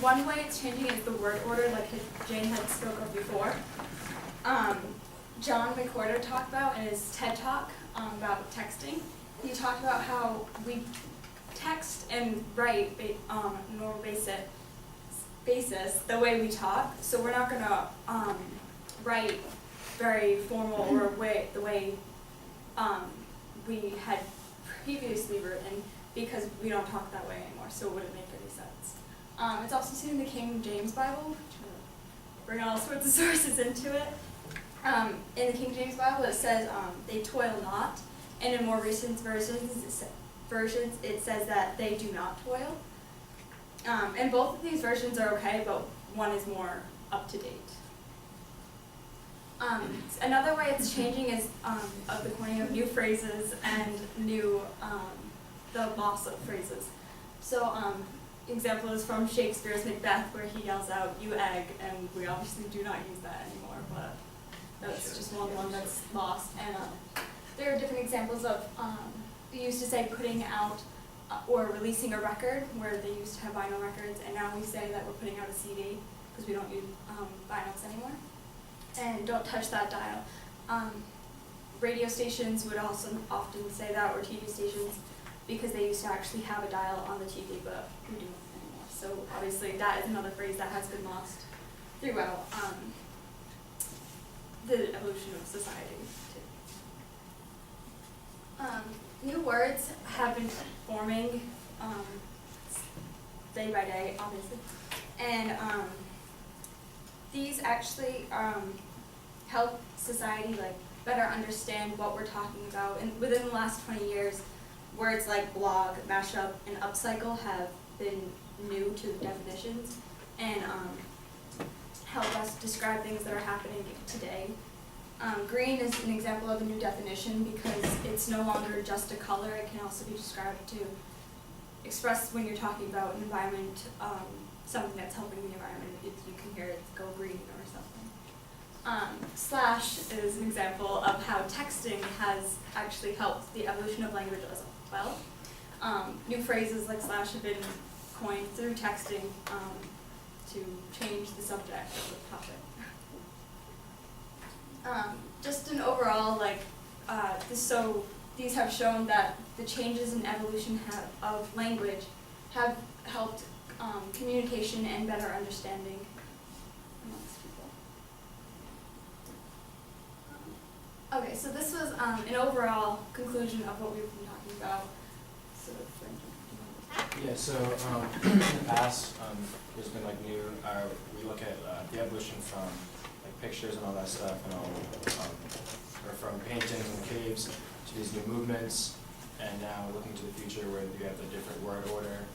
one way it's changing is the word order, like Jane had spoke of before. John McWhorter talked about in his TED Talk about texting. He talked about how we text and write on a normal basis the way we talk. So we're not gonna write very formal or the way we had previously written, because we don't talk that way anymore, so it wouldn't make any sense. It's also seen in the King James Bible, which will bring all sorts of sources into it. In the King James Bible it says they toil not, and in more recent versions it says that they do not toil. And both of these versions are okay, but one is more up to date. Another way it's changing is of the coining of new phrases and new the loss of phrases. So example is from Shakespeare's Macbeth, where he yells out, "You egg," and we obviously do not use that anymore, but that's just one that's lost. And there are different examples of, we used to say putting out or releasing a record, where they used to have vinyl records, and now we say that we're putting out a CD, because we don't use vinyls anymore. And don't touch that dial. Radio stations would also often say that, or TV stations, because they used to actually have a dial on the TV, but we don't anymore. So obviously that is another phrase that has been lost throughout the evolution of society too. New words have been forming day by day, obviously, and these actually help society better understand what we're talking about. And within the last 20 years, words like blog, mashup, and upcycle have been new to the definitions and help us describe things that are happening today. Green is an example of a new definition, because it's no longer just a color. It can also be described to express when you're talking about an environment, something that's helping the environment. You can hear it go green or something. Slash is an example of how texting has actually helped the evolution of language as well. New phrases like slash have been coined through texting to change the subject of the topic. Just an overall, these have shown that the changes in evolution of language have helped communication and better understanding amongst people. Okay, so this was an overall conclusion of what we've been talking about. So, yeah, so in the past, there's been we look at the evolution from pictures and all that stuff, and all, or from paintings and caves to these new movements, and now looking to the future where you have the different word order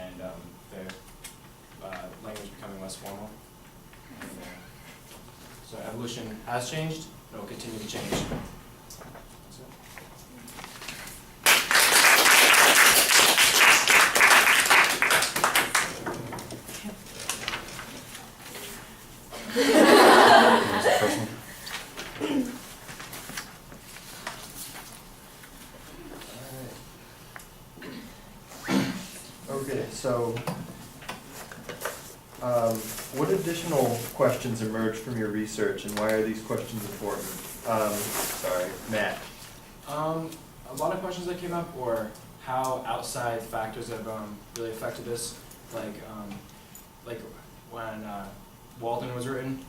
and the language becoming less formal. And, so evolution has changed, and it will continue to change. That's it. Okay, so what additional questions emerged from your research, and why are these questions important? Sorry, Matt. A lot of questions that came up were how outside factors have really affected this, like when Walden was written,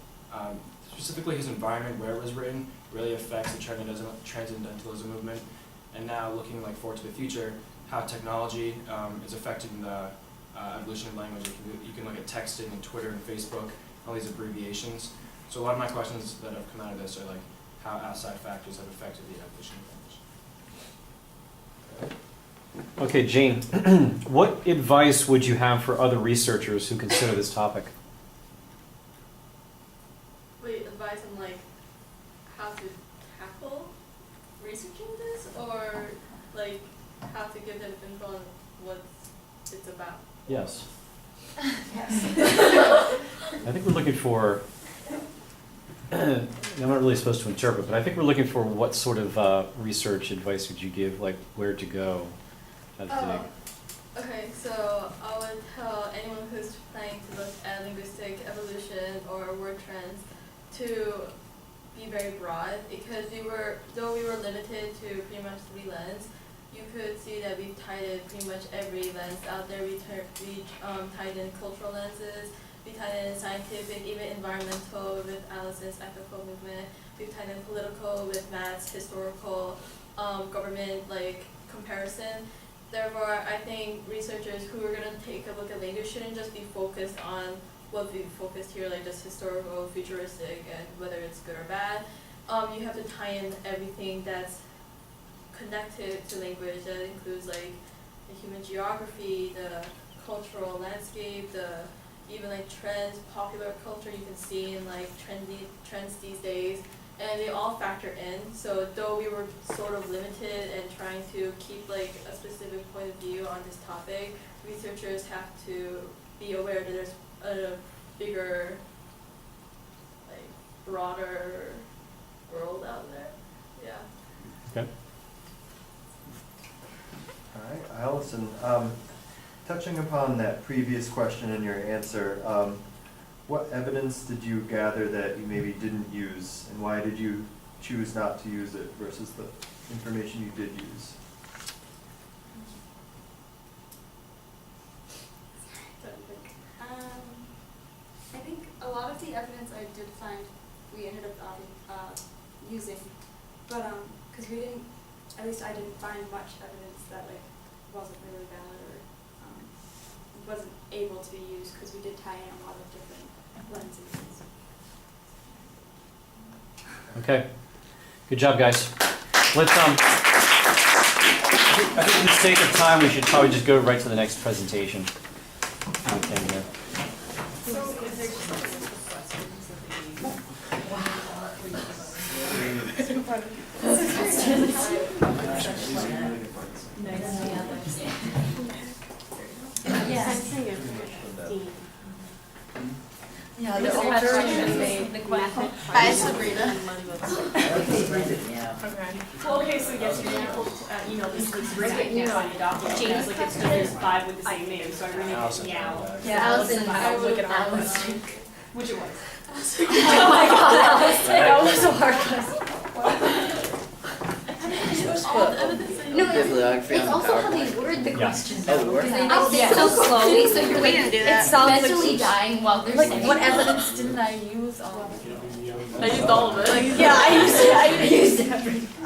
specifically his environment where it was written really affects the transcendentalism movement. And now looking forward to the future, how technology is affecting the evolution of language. You can look at texting and Twitter and Facebook, all these abbreviations. So a lot of my questions that have come out of this are how outside factors have affected the evolution of language. Okay, Jane, what advice would you have for other researchers who consider this topic? Wait, advice on how to tackle researching this, or how to give them info on what it's about? Yes. yes. I think we're looking for, I'm not really supposed to interpret, but I think we're looking for what sort of research advice would you give, where to go, how to dig? Okay, so I would tell anyone who's planning to look at linguistic evolution or word trends to be very broad, because though we were limited to pretty much 3 lenses, you could see that we've tied in pretty much every lens out there. We tied in cultural lenses, we tied in scientific, even environmental with Allison's ethical movement. We've tied in political with Matt's historical, government like comparison. Therefore, I think researchers who are going to take a look at language shouldn't just be focused on what we've focused here, like just historical, futuristic, and whether it's good or bad. You have to tie in everything that's connected to language. That includes like the human geography, the cultural landscape, even like trends, popular culture you can see in like trends these days, and they all factor in. So though we were sort of limited and trying to keep like a specific point of view on this topic, researchers have to be aware that there's a bigger, like broader world out there. Yeah. Okay. All right, Allison, touching upon that previous question and your answer, what evidence did you gather that you maybe didn't use, and why did you choose not to use it versus the information you did use? I think a lot of the evidence I did find we ended up using, but because we didn't, at least I didn't find much evidence that like wasn't really valid or wasn't able to be used, because we did tie in a lot of different lenses. Okay. Good job, guys. Let's I think for the sake of time, we should probably just go right to the next presentation. Okay, yeah. Yeah, the alternative made the question. Hi, Sabrina. Well, okay, so yesterday I emailed this to Sabrina, you know, on your document, and I was like, it's there's 5 with the same name, so I renamed it Allison. Meow. Yeah, Allison, I look at our Allison. which it was. Oh my god, Allison. That was so hard. No, it's also how they word the Yeah. questions. Oh, Because they Oh, say yeah. so slowly, so you're We like, didn't do it's that. mentally dying while they're Like, saying what it. evidence didn't I use? I used all of it. Yeah, I used it. I used everything.